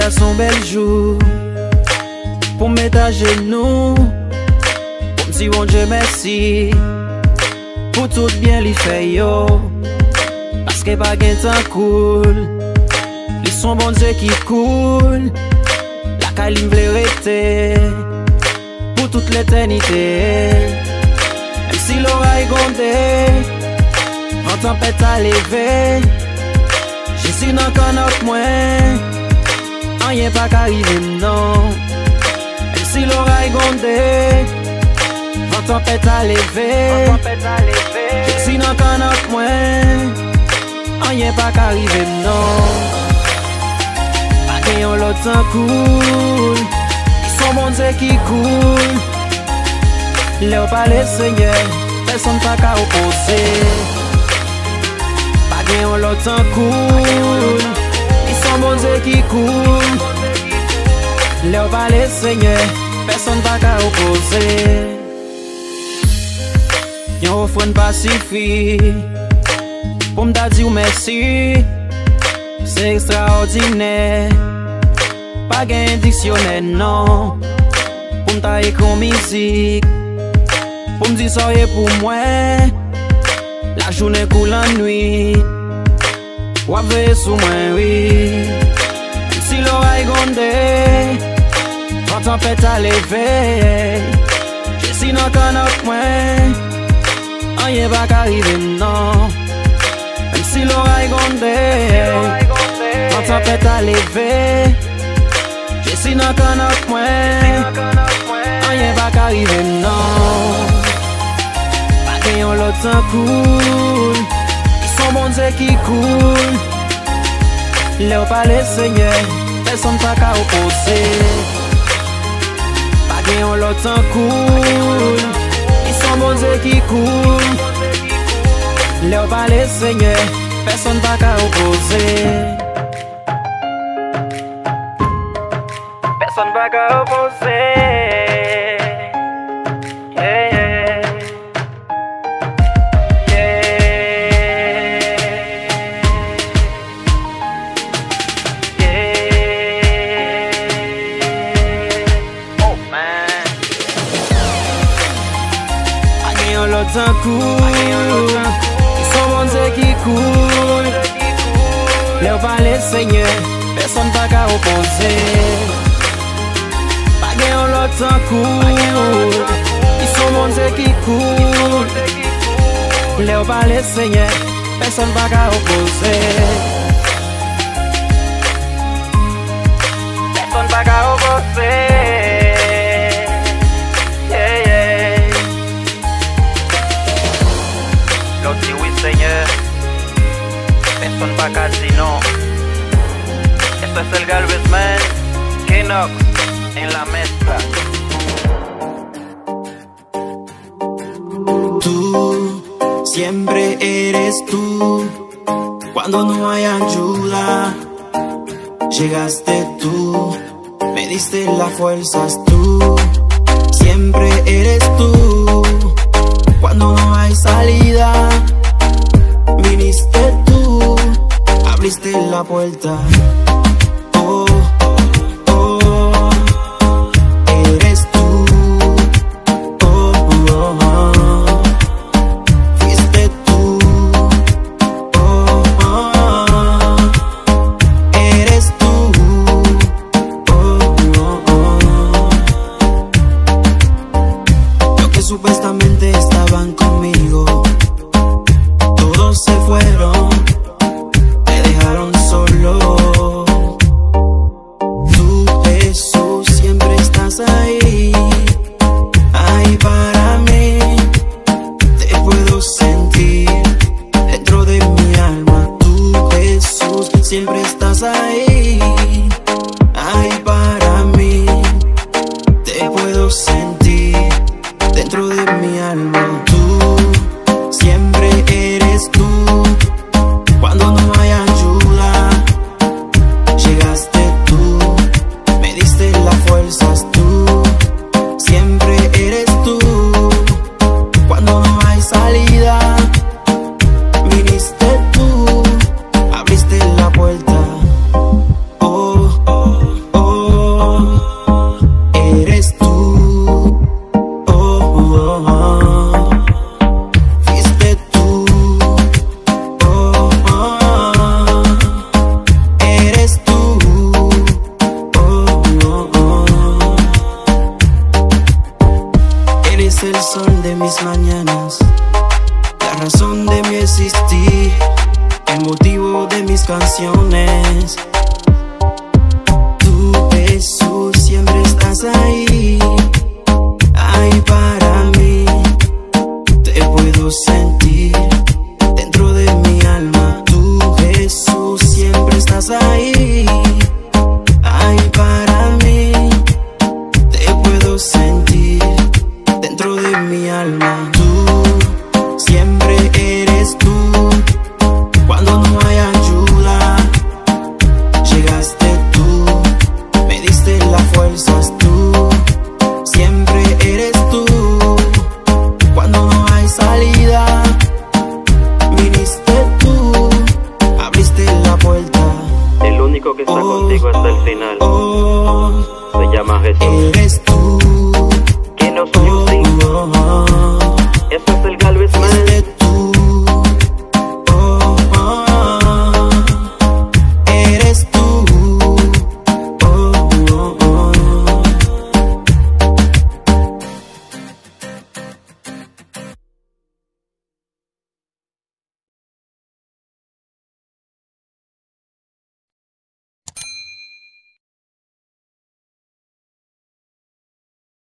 a son bel jour pour mettre à genoux, pour me dire bon Dieu merci pour tout bien li fait yo, parce que pas gain temps cool, ils sont bon Dieu qui coule, la caline vle rester pour toute l'éternité, même si l'oreille gondé, vent tempête à lever, Jésus n'en connaît moins, rien pas qu'arriver non, même si l'oreille gondé, vent tempête à lever, Jésus n'en connaît moins, rien pas qu'arriver non, pas gagnant l'autre temps cool, ils sont bon Dieu qui coule, leur palais Seigneur, personne pas qu'à opposer, pas gagnant l'autre temps cool, ils sont bon Dieu qui coule, leur palais Seigneur, personne pas qu'à opposer. Yon refrain pas suffi pour m'ta dire merci, c'est extraordinaire, pas gain dictionnaire non, pour m'ta écrit musique, pour me dire ça y est pour moi, la journée coule la nuit, wap veille sous moi oui, si l'oreille gondé, quand tempête à lever, Jésus n'en connaît moins, rien va qu'arriver non, même si l'oreille gondé, quand tempête à lever, Jésus n'en connaît moins, rien va qu'arriver non, pas gagnant l'autre temps cool, ils sont bon Dieu qui coule, leur palais Seigneur, personne pas qu'à opposer, pas gagnant l'autre temps cool, ils sont bon Dieu qui coule, leur palais Seigneur, personne pas qu'à opposer, personne pas qu'à opposer, yeah, yeah. Temps cool, ils sont bon Dieu qui coule, leur palais Seigneur, personne pas qu'à opposer, pas gagnant l'autre temps cool, ils sont bon Dieu qui coule, leur palais Seigneur, personne pas qu'à opposer, personne pas qu'à opposer. Si oui Seigneur, personne pas qu'à dire non. Esto es el Galvez Man, Kenox en la mezcla. Tú, siempre eres tú, cuando no hay ayuda, llegaste tú, me diste las fuerzas tú, siempre eres tú, cuando no hay salida, viniste tú, abriste la puerta. Oh, oh, eres tú. Oh, oh, oh, fuiste tú. Oh, oh, eres tú. Oh, oh, oh. Lo que supuestamente estaban conmigo, todos se fueron, me dejaron solo. sol de mis mañanas, la razón de mi existir, el motivo de mis canciones. Tú, Jesús, siempre estás ahí, ahí para mí. Te puedo sentir dentro de mi alma. Tú, Jesús, siempre estás ahí, ahí para mí. Te puedo sentir dentro de mi alma. Tú, siempre eres tú. Cuando no hay ayuda, llegaste tú, me diste las fuerzas. Tú, siempre eres tú. Cuando no hay salida, viniste tú, abriste la puerta. El único que está contigo hasta el final se llama Jesús. Eres tú.